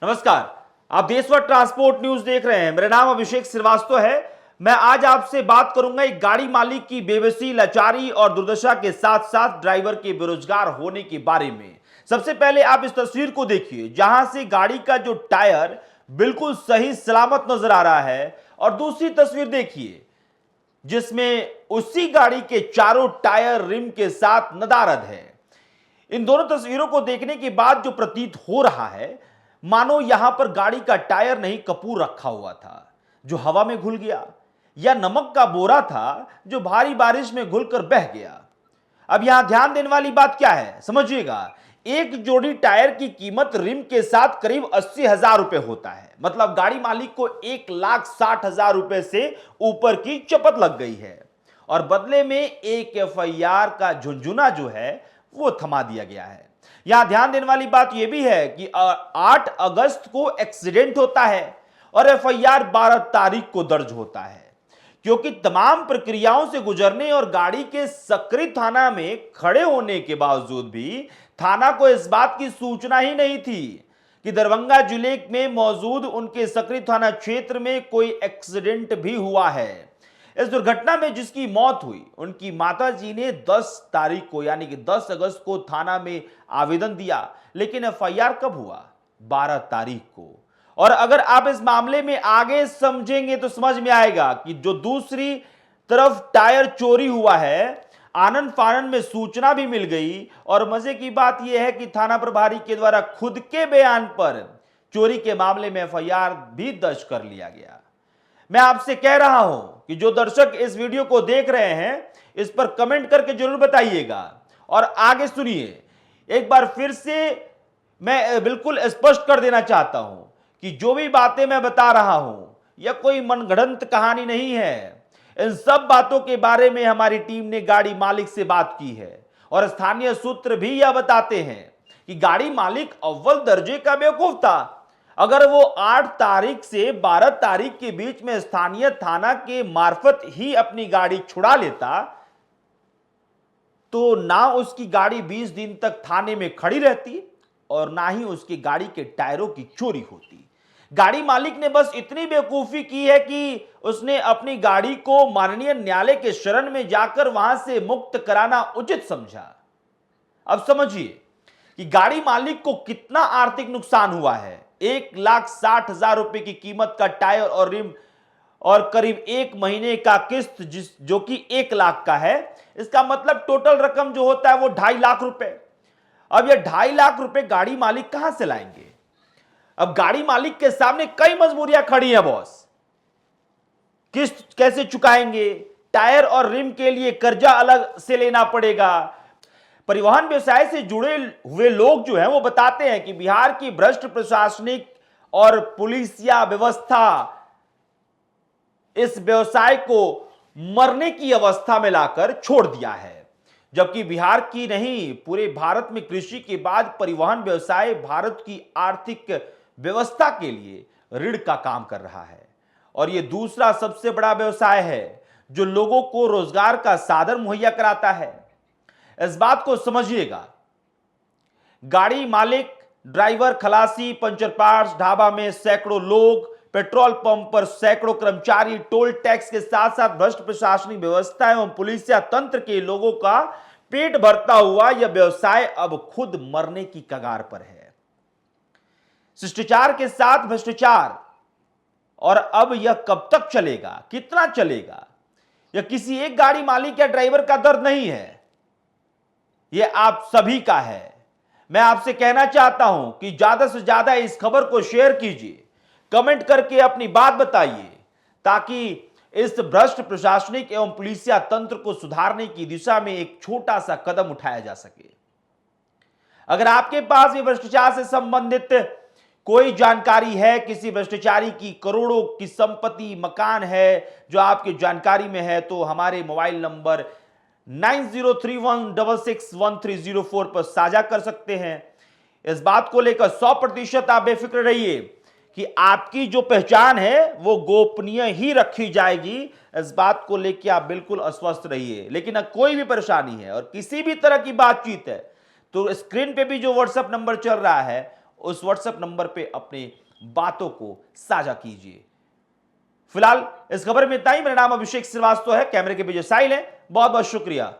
नमस्कार, आप देशवर transport news देख रहे हैं। मेरा नाम अभिषेक श्रीवास्तव है। मैं आज आपसे बात करूंगा एक गाड़ी मालिक की बेबसी, लाचारी और दुर्दशा के साथ साथ ड्राइवर के बेरोजगार होने के बारे में। सबसे पहले आप इस तस्वीर को देखिए, जहां से गाड़ी का जो टायर बिल्कुल सही सलामत नजर आ रहा है, और दूसरी तस्वीर देखिए जिसमें उसी गाड़ी के चारों टायर रिम के साथ नदारद है। इन दोनों तस्वीरों को देखने के बाद जो प्रतीत हो रहा है, मानो यहां पर गाड़ी का टायर नहीं कपूर रखा हुआ था जो हवा में घुल गया, या नमक का बोरा था जो भारी बारिश में घुलकर बह गया। अब यहां ध्यान देने वाली बात क्या है, समझिएगा। एक जोड़ी टायर की कीमत रिम के साथ करीब 80,000 रुपए होता है। मतलब गाड़ी मालिक को 1,60,000 रुपए से ऊपर की चपत लग गई है, और बदले में एक एफआईआर का झुंझुना जो है वो थमा दिया गया है। यहां ध्यान देने वाली बात यह भी है कि 8 अगस्त को एक्सीडेंट होता है और एफआईआर 12 तारीख को दर्ज होता है। क्योंकि तमाम प्रक्रियाओं से गुजरने और गाड़ी के सकरी थाना में खड़े होने के बावजूद भी थाना को इस बात की सूचना ही नहीं थी कि दरभंगा जिले में मौजूद उनके सकरी थाना क्षेत्र में कोई एक्सीडेंट भी हुआ है। इस दुर्घटना में जिसकी मौत हुई, उनकी माताजी ने 10 तारीख को यानी कि 10 अगस्त को थाना में आवेदन दिया, लेकिन एफआईआर कब हुआ? 12 तारीख को। और अगर आप इस मामले में आगे समझेंगे तो समझ में आएगा कि जो दूसरी तरफ टायर चोरी हुआ है, आनन फानन में सूचना भी मिल गई, और मजे की बात यह है कि थाना प्रभारी के द्वारा खुद के बयान पर चोरी के मामले में एफआईआर भी दर्ज कर लिया गया। मैं आपसे कह रहा हूं कि जो दर्शक इस वीडियो को देख रहे हैं, इस पर कमेंट करके जरूर बताइएगा, और आगे सुनिए। एक बार फिर से मैं बिल्कुल स्पष्ट कर देना चाहता हूं कि जो भी बातें मैं बता रहा हूं यह कोई मनगढ़ंत कहानी नहीं है। इन सब बातों के बारे में हमारी टीम ने गाड़ी मालिक से बात की है, और स्थानीय सूत्र भी यह बताते हैं कि गाड़ी मालिक अव्वल दर्जे का बेवकूफ था। अगर वो 8 तारीख से 12 तारीख के बीच में स्थानीय थाना के मार्फत ही अपनी गाड़ी छुड़ा लेता, तो ना उसकी गाड़ी 20 दिन तक थाने में खड़ी रहती और ना ही उसकी गाड़ी के टायरों की चोरी होती। गाड़ी मालिक ने बस इतनी बेवकूफी की है कि उसने अपनी गाड़ी को माननीय न्यायालय के शरण में जाकर वहां से मुक्त कराना उचित समझा। अब समझिए कि गाड़ी मालिक को कितना आर्थिक नुकसान हुआ है। 1,60,000 रुपए की कीमत का टायर और रिम, और करीब 1 महीने का किस्त जो कि 1 लाख का है। इसका मतलब टोटल रकम जो होता है वो 2.5 लाख रुपए। अब ये 2.5 लाख रुपए गाड़ी मालिक कहां से लाएंगे? अब गाड़ी मालिक के सामने कई मजबूरियां खड़ी हैं बॉस। किस्त कैसे चुकाएंगे? टायर और रिम के लिए कर्जा अलग से लेना पड़ेगा। परिवहन व्यवसाय से जुड़े हुए लोग जो हैं वो बताते हैं कि बिहार की भ्रष्ट प्रशासनिक और पुलिसिया व्यवस्था इस व्यवसाय को मरने की अवस्था में लाकर छोड़ दिया है। जबकि बिहार की नहीं, पूरे भारत में कृषि के बाद परिवहन व्यवसाय भारत की आर्थिक व्यवस्था के लिए रीढ़ का काम कर रहा है, और यह दूसरा सबसे बड़ा व्यवसाय है जो लोगों को रोजगार का साधन मुहैया कराता है। इस बात को समझिएगा। गाड़ी मालिक, ड्राइवर, खलासी, पंचर पार्ट्स, ढाबा में सैकड़ों लोग, पेट्रोल पंप पर सैकड़ों कर्मचारी, टोल टैक्स के साथ साथ भ्रष्ट प्रशासनिक व्यवस्था एवं पुलिसिया तंत्र के लोगों का पेट भरता हुआ यह व्यवसाय अब खुद मरने की कगार पर है। शिष्टाचार के साथ भ्रष्टाचार, और अब यह कब तक चलेगा, कितना चलेगा? यह किसी एक गाड़ी मालिक या ड्राइवर का दर्द नहीं है, यह आप सभी का है। मैं आपसे कहना चाहता हूं कि ज्यादा से ज्यादा इस खबर को शेयर कीजिए, कमेंट करके अपनी बात बताइए, ताकि इस भ्रष्ट प्रशासनिक एवं पुलिसिया तंत्र को सुधारने की दिशा में एक छोटा सा कदम उठाया जा सके। अगर आपके पास भी भ्रष्टाचार से संबंधित कोई जानकारी है, किसी भ्रष्टाचारी की करोड़ों की संपत्ति, मकान है जो आपकी जानकारी में है, तो हमारे मोबाइल नंबर 9031661304 पर साझा कर सकते हैं। इस बात को लेकर 100% आप बेफिक्र रहिए कि आपकी जो पहचान है वो गोपनीय ही रखी जाएगी। इस बात को लेकर आप बिल्कुल अस्वस्थ रहिए। लेकिन अगर कोई भी परेशानी है और किसी भी तरह की बातचीत है, तो स्क्रीन पे भी जो व्हाट्सएप नंबर चल रहा है उस व्हाट्सएप नंबर पे अपनी बातों को साझा कीजिए। फिलहाल इस खबर में इतना ही। मेरा नाम अभिषेक श्रीवास्तव है, कैमरे के पीछे साहिल है। बहुत बहुत शुक्रिया।